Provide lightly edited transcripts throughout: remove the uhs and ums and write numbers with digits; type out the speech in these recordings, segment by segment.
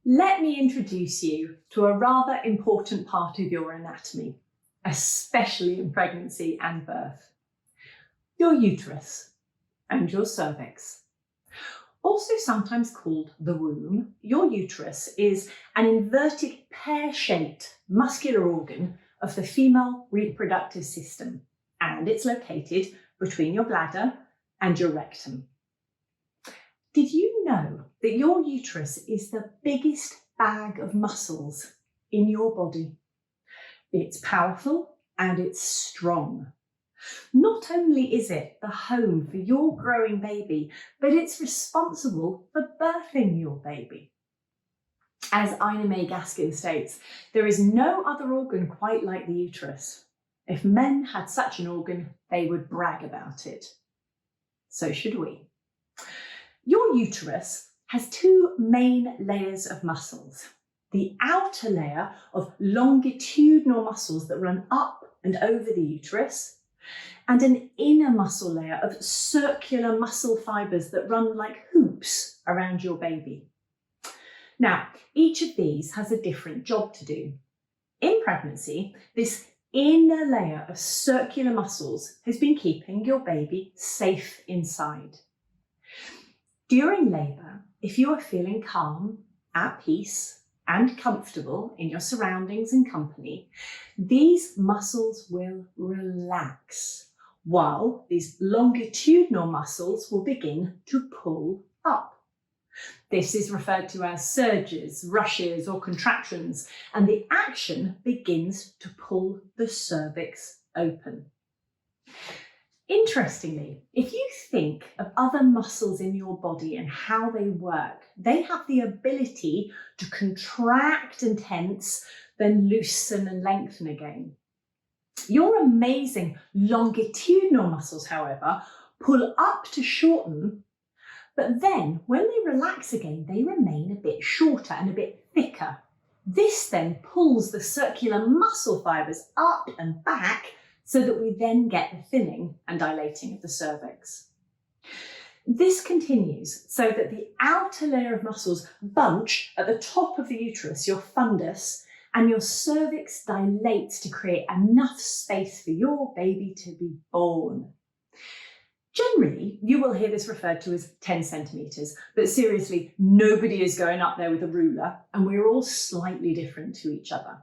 Let me introduce you to a rather important part of your anatomy, especially in pregnancy and birth. Your uterus and your cervix. Also sometimes called the womb, your uterus is an inverted pear-shaped muscular organ of the female reproductive system, and it's located between your bladder and your rectum. Did you know that your uterus is the biggest bag of muscles in your body? It's powerful and it's strong. Not only is it the home for your growing baby, but it's responsible for birthing your baby. As Ina May Gaskin states, there is no other organ quite like the uterus. If men had such an organ, they would brag about it. So should we. Your uterus has two main layers of muscles. The outer layer of longitudinal muscles that run up and over the uterus, and an inner muscle layer of circular muscle fibres that run like hoops around your baby. Now, each of these has a different job to do. In pregnancy, this inner layer of circular muscles has been keeping your baby safe inside. During labour, if you are feeling calm, at peace, and comfortable in your surroundings and company, these muscles will relax, while these longitudinal muscles will begin to pull up. This is referred to as surges, rushes, or contractions, and the action begins to pull the cervix open. Interestingly, if you think of other muscles in your body and how they work, they have the ability to contract and tense, then loosen and lengthen again. Your amazing longitudinal muscles, however, pull up to shorten, but then when they relax again, they remain a bit shorter and a bit thicker. This then pulls the circular muscle fibres up and back, so that we then get the thinning and dilating of the cervix. This continues so that the outer layer of muscles bunch at the top of the uterus, your fundus, and your cervix dilates to create enough space for your baby to be born. Generally, you will hear this referred to as 10 centimetres, but seriously, nobody is going up there with a ruler, and we're all slightly different to each other.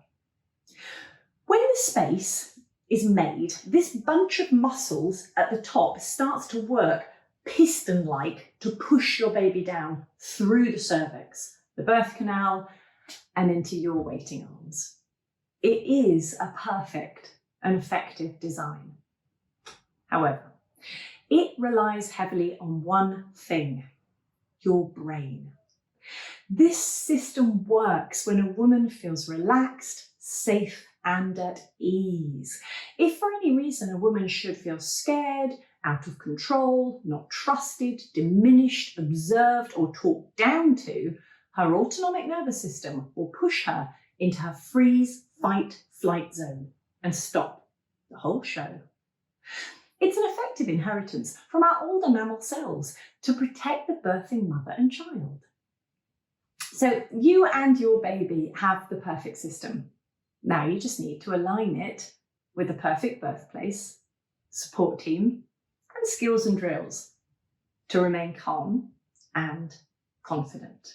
When the space is made, this bunch of muscles at the top starts to work piston-like to push your baby down through the cervix, the birth canal, and into your waiting arms. It is a perfect and effective design. However, it relies heavily on one thing: your brain. This system works when a woman feels relaxed, safe, and at ease. If for any reason a woman should feel scared, out of control, not trusted, diminished, observed, or talked down to, her autonomic nervous system will push her into her freeze, fight, flight zone and stop the whole show. It's an effective inheritance from our older mammal cells to protect the birthing mother and child. So you and your baby have the perfect system. Now you just need to align it with the perfect birthplace, support team, and skills and drills to remain calm and confident.